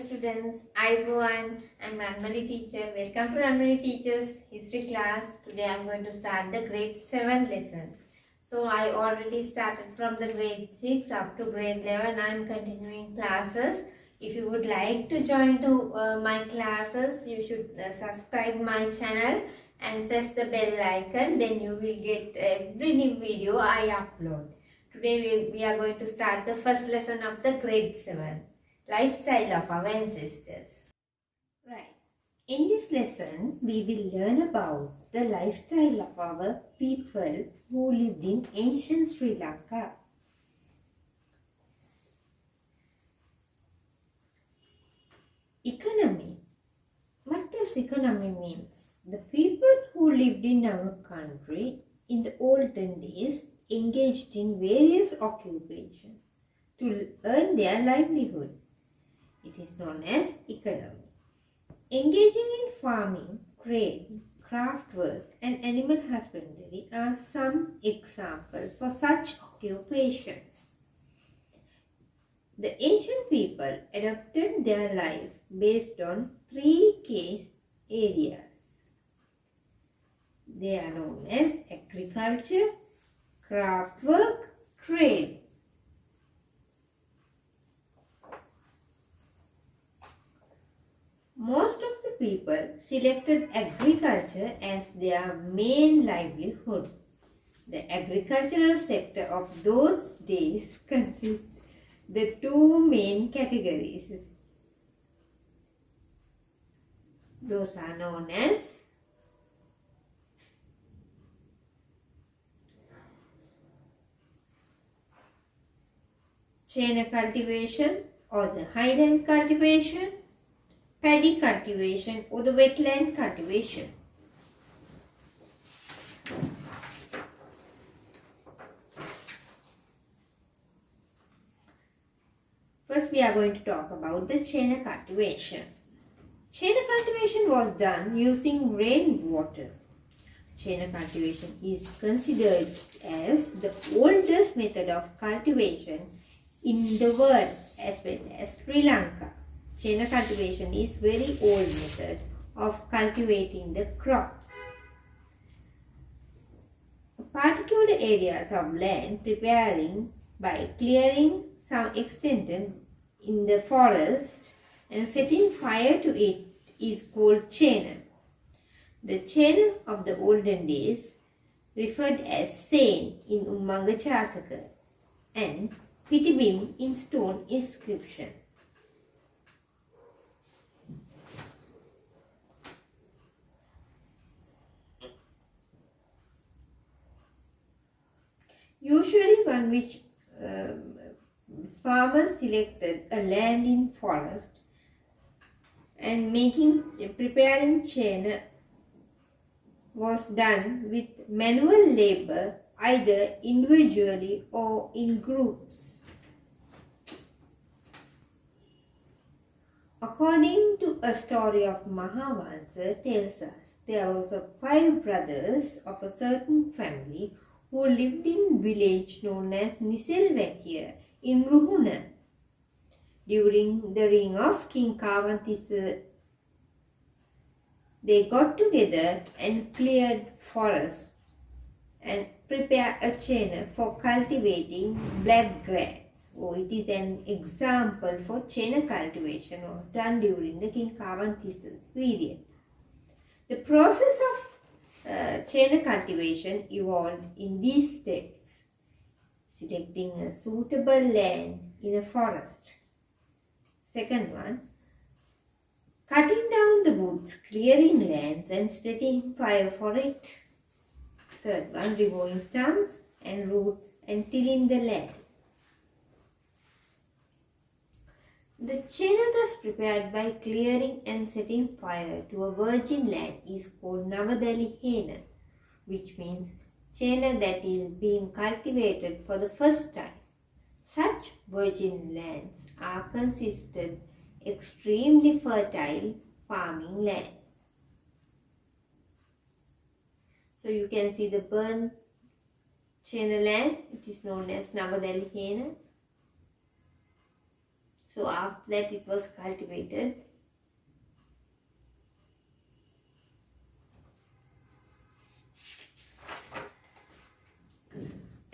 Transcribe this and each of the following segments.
students, everyone. I'm Ranmalee teacher. Welcome to Ranmalee Teacher's History class. Today I'm going to start the grade 7 lesson. So I already started from the grade 6 up to grade 11. I'm continuing classes. If you would like to join to my classes, you should subscribe my channel and press the bell icon. Then you will get every new video I upload. Today we are going to start the first lesson of the grade 7. Lifestyle of our ancestors. Right. In this lesson, we will learn about the lifestyle of our people who lived in ancient Sri Lanka. Economy. What does economy means? The people who lived in our country in the olden days engaged in various occupations to earn their livelihood. It is known as economy. Engaging in farming, trade, craft work and animal husbandry are some examples for such occupations. The ancient people adapted their life based on three case areas. They are known as agriculture, craft work, trade. Most of the people selected agriculture as their main livelihood. The agricultural sector of those days consists the two main categories. Those are known as chain cultivation or the highland cultivation, paddy cultivation or the wetland cultivation. First we are going to talk about the chain cultivation. Chain cultivation was done using rainwater. Chain cultivation is considered as the oldest method of cultivation in the world as well as Sri Lanka. Chain cultivation is very old method of cultivating the crops. Particular areas of land preparing by clearing some extent in the forest and setting fire to it is called chain. The chain of the olden days referred as Sain in Ummanga Chataka and Pitibim in stone inscription. Usually one which farmers selected a land in forest and preparing chain was done with manual labor either individually or in groups. According to a story of Mahavansa tells us, there was 5 brothers of a certain family who lived in village known as Niselvatia in Ruhuna. During the reign of King Kavantissa, they got together and cleared forests and prepared a chain for cultivating black grass. So it is an example for chain cultivation was done during the King Kavantissa's period. The process of chain cultivation evolved in these steps: selecting a suitable land in a forest. Second one, cutting down the woods, clearing lands and setting fire for it. Third one, removing stumps and roots and tilling the land. The chain thus prepared by clearing and setting fire to a virgin land is called Navadali Hena, which means chain that is being cultivated for the first time. Such virgin lands are considered extremely fertile farming lands. So you can see the burnt chain land, it is known as Navadali Hena. So after that it was cultivated.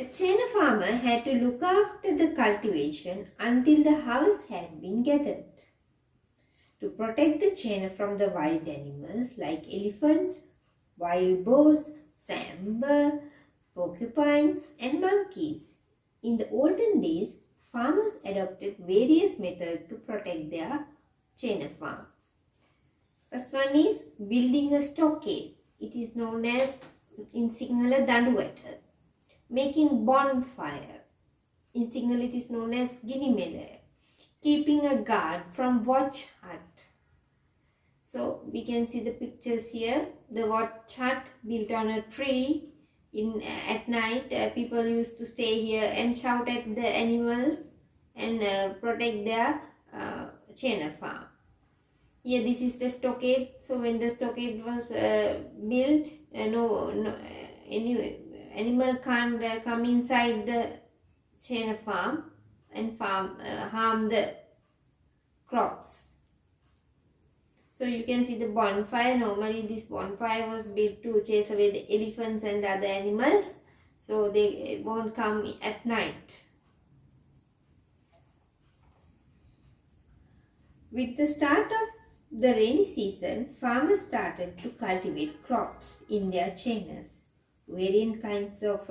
A China farmer had to look after the cultivation until the harvest had been gathered. To protect the China from the wild animals like elephants, wild boars, sambar, porcupines and monkeys. In the olden days, farmers adopted various methods to protect their China farm. First one is building a stockade. It is known as in Sinhala Danduwata. Making bonfire. In Sinhala it is known as Ginimela. Keeping a guard from watch hut. So we can see the pictures here. The watch hut built on a tree. At night, people used to stay here and shout at the animals and protect their China farm. Here, this is the stockade. So when the stockade was built, any animal can't come inside the China farm and harm the crops. So you can see the bonfire. Normally this bonfire was built to chase away the elephants and the other animals, so they won't come at night. With the start of the rainy season, farmers started to cultivate crops in their chainas. Various kinds of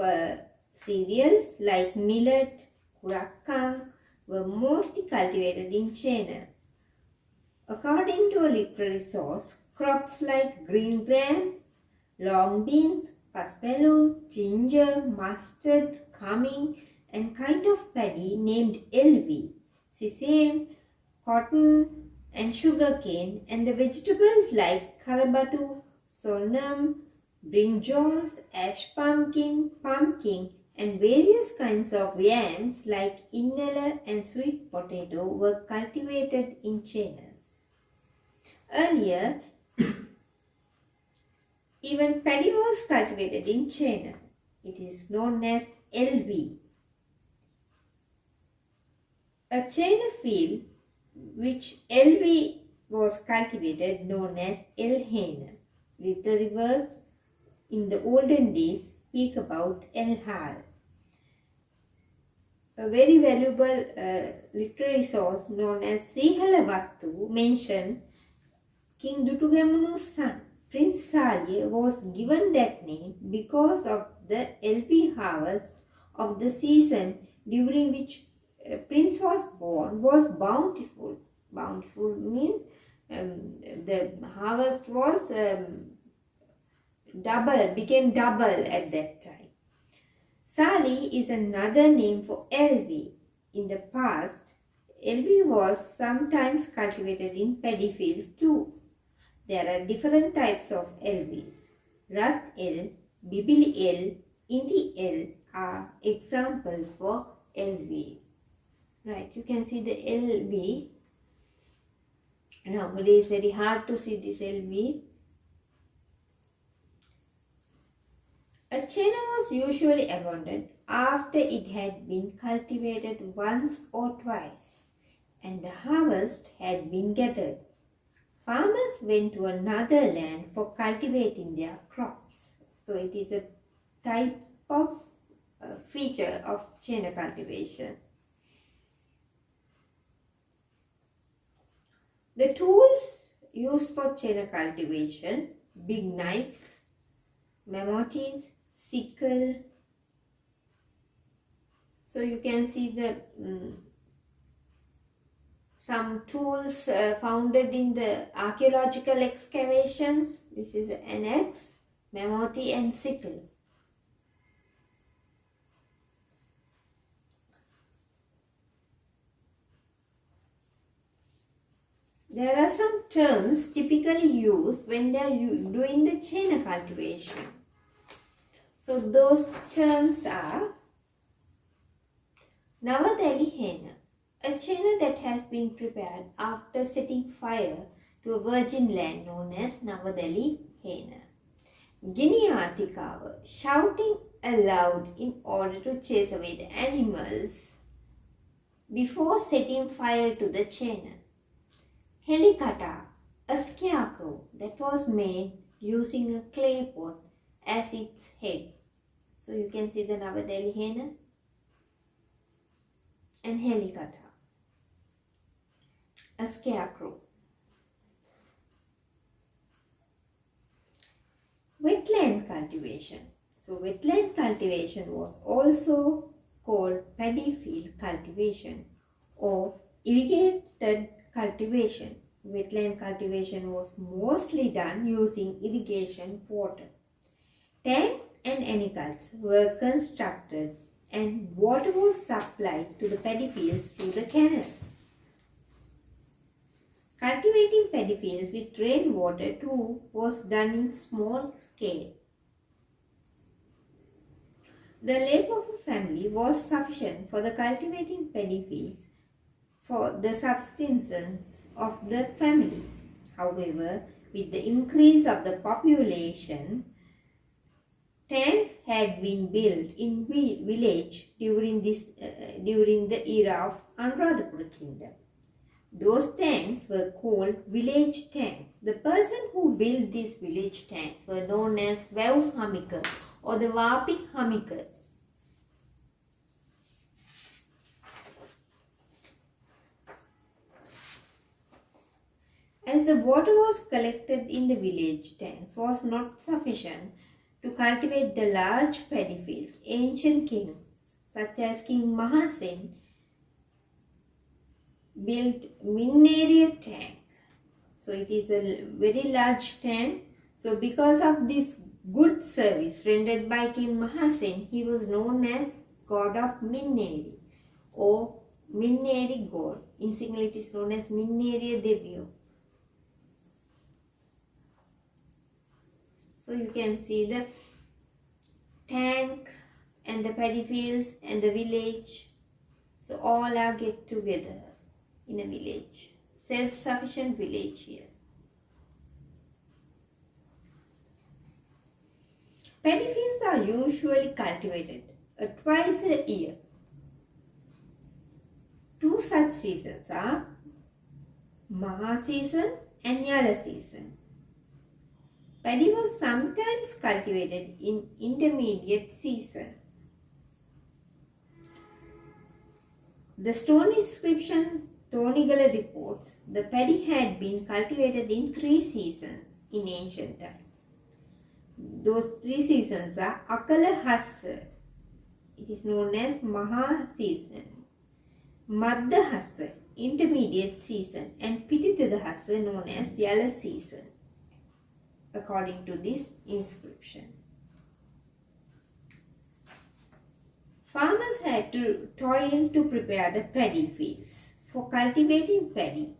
cereals like millet, kurakang were mostly cultivated in China. According to a literary source, crops like green grams, long beans, paspalum, ginger, mustard, cumin, and kind of paddy named elvi, sesame, cotton, and sugarcane, and the vegetables like karabatu, sonam, brinjals, ash pumpkin, and various kinds of yams like innala and sweet potato were cultivated in China. Earlier, even paddy was cultivated in China. It is known as LV. A China field which LV was cultivated known as Elhena. Literary works in the olden days speak about Elhar. A very valuable literary source known as Sihalavattu mentioned King Dutugamunu's son, Prince Salye, was given that name because of the LP harvest of the season during which Prince was born was bountiful. Bountiful means the harvest was became double at that time. Sali is another name for LV. In the past, LV was sometimes cultivated in paddy fields too. There are different types of LVs. Rat L, Bibili L, Indi L are examples for LV. Right, you can see the LV. Nowadays, very hard to see this LV. A China was usually abandoned after it had been cultivated once or twice and the harvest had been gathered. Farmers went to another land for cultivating their crops. So it is a type of feature of China cultivation. The tools used for China cultivation: big knives, mammoths, sickle. So you can see the some tools founded in the archaeological excavations. This is an axe, mammoth and sickle. There are some terms typically used when they are doing the China cultivation. So those terms are Navadali henna, a China that has been prepared after setting fire to a virgin land known as Navadali henna. Giniyatikawa, shouting aloud in order to chase away the animals. before setting fire to the channel. Helicata, a scarecrow that was made using a clay pot as its head. So you can see the Navadeli Hena and Helicata, a scarecrow. Wetland cultivation. So wetland cultivation was also called paddy field cultivation or irrigated cultivation. Wetland cultivation was mostly done using irrigation water. Tanks and anecults were constructed and water was supplied to the paddy fields through the canals. Cultivating paddy fields with rainwater too was done in small scale. The labor of a family was sufficient for the cultivating paddy fields for the subsistence of the family. However, with the increase of the population, tanks had been built in village during the era of Anuradhapura kingdom. Those tanks were called village tanks. The person who built these village tanks were known as Vav Hamika or the Vapi Hamika. As the water was collected in the village tanks was not sufficient to cultivate the large paddy fields, ancient kings such as King Mahasen built Minneriya tank. So it is a very large tank. So because of this good service rendered by King Mahasen, he was known as God of Minneri or Minneri God. In Sinhala it is known as Minneriya Deviyo. So you can see the tank and the paddy fields and the village. So all are get together in a village. Self-sufficient village here. Paddy fields are usually cultivated twice a year. Two such seasons are Maha season and Yala season. Paddy was sometimes cultivated in intermediate season. The stone inscription Tonigala reports the paddy had been cultivated in 3 seasons in ancient times. Those 3 seasons are Akala Hassa, it is known as Maha season, Madda Hassa, intermediate season, and Pitithada Hassa, known as Yala season, according to this inscription. Farmers had to toil to prepare the paddy fields. For cultivating paddy,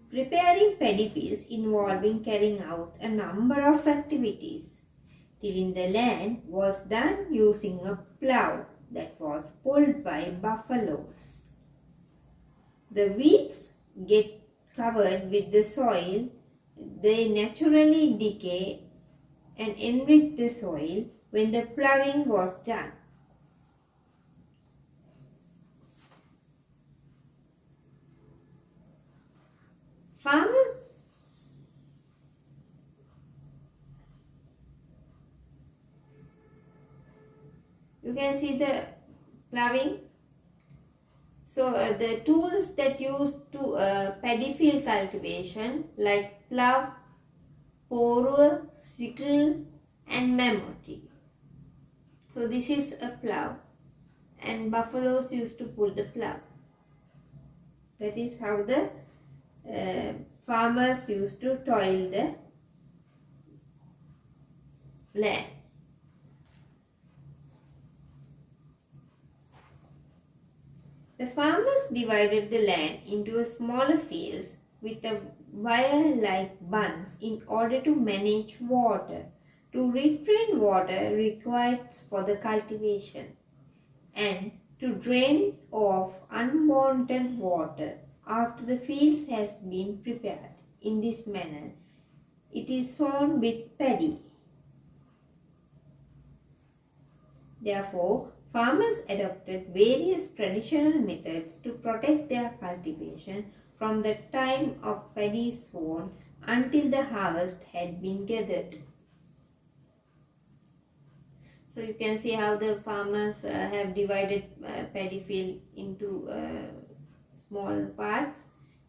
preparing paddy fields involving carrying out a number of activities. Tilling the land was done using a plough that was pulled by buffaloes. The weeds get covered with the soil. They naturally decay and enrich the soil when the ploughing was done. Farmers you can see the ploughing. So the tools that used to paddy field cultivation like plough, poruwa, sickle and mammoth. So this is a plough and buffaloes used to pull the plough. That is how the farmers used to toil the land. The farmers divided the land into smaller fields with a wire-like bunds in order to manage water, to retain water required for the cultivation, and to drain off unwanted water after the fields has been prepared. In this manner, it is sown with paddy. Therefore, Farmers adopted various traditional methods to protect their cultivation from the time of paddy sown until the harvest had been gathered. So you can see how the farmers have divided paddy field into small parts,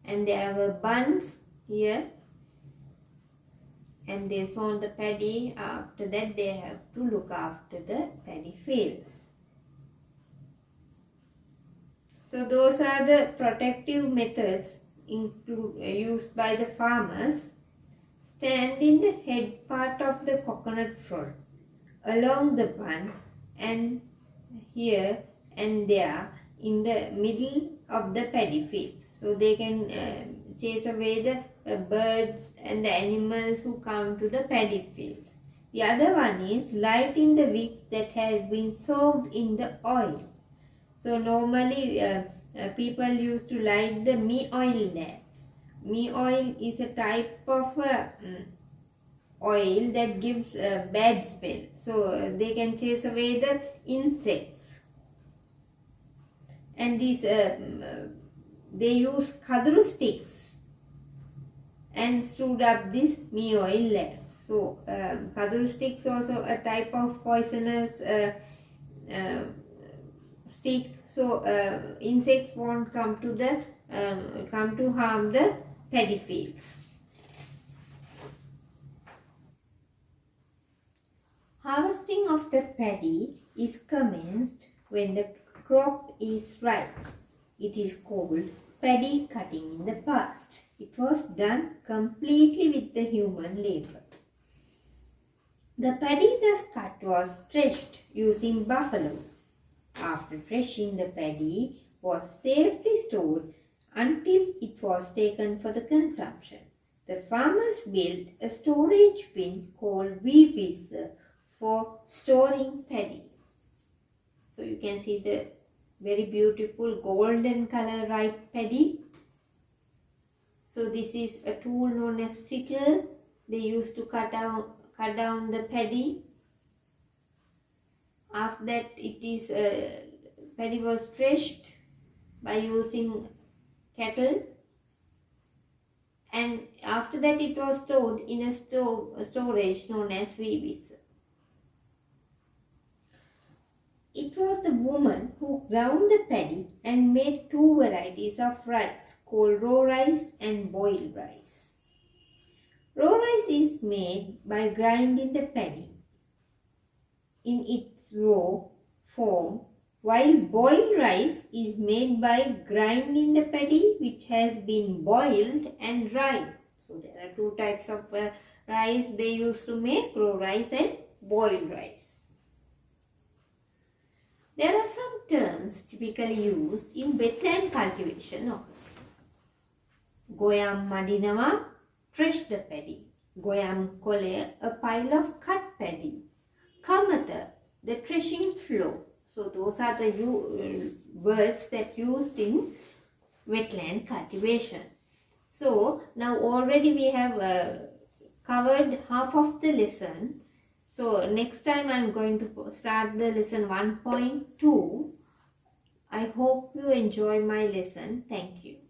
and there were bunds here, and they sown the paddy. After that they have to look after the paddy fields. So those are the protective methods used by the farmers. Stand in the head part of the coconut frond, along the bunds, and here and there in the middle of the paddy fields. So they can chase away the birds and the animals who come to the paddy fields. The other one is light in the wicks that have been soaked in the oil. So normally people used to light the mee oil lamps. Mee oil is a type of oil that gives a bad smell. So they can chase away the insects. And these they use kadru sticks and stood up this mee oil lamps. So kadru sticks also a type of poisonous stick. So insects won't come to harm the paddy fields. Harvesting of the paddy is commenced when the crop is ripe. It is called paddy cutting in the past. It was done completely with the human labor. The paddy thus cut was threshed using buffaloes. After threshing, the paddy was safely stored until it was taken for the consumption. The farmers built a storage bin called weevisser for storing paddy. So you can see the very beautiful golden color ripe paddy. So this is a tool known as sickle. They used to cut down the paddy. After that, paddy was threshed by using cattle, and after that it was stored in a storage known as weevisser. It was the woman who ground the paddy and made two varieties of rice called raw rice and boiled rice. Raw rice is made by grinding the paddy in its raw form, while boiled rice is made by grinding the paddy which has been boiled and dried. So there are two types of rice they used to make, raw rice and boiled rice. There are some terms typically used in wetland cultivation also. Goyam madinawa, thresh the paddy. Goyam kole, a pile of cut paddy. Kamata, the threshing floor. So those are the words that used in wetland cultivation. So now already we have covered half of the lesson. So next time I am going to start the lesson 1.2. I hope you enjoy my lesson. Thank you.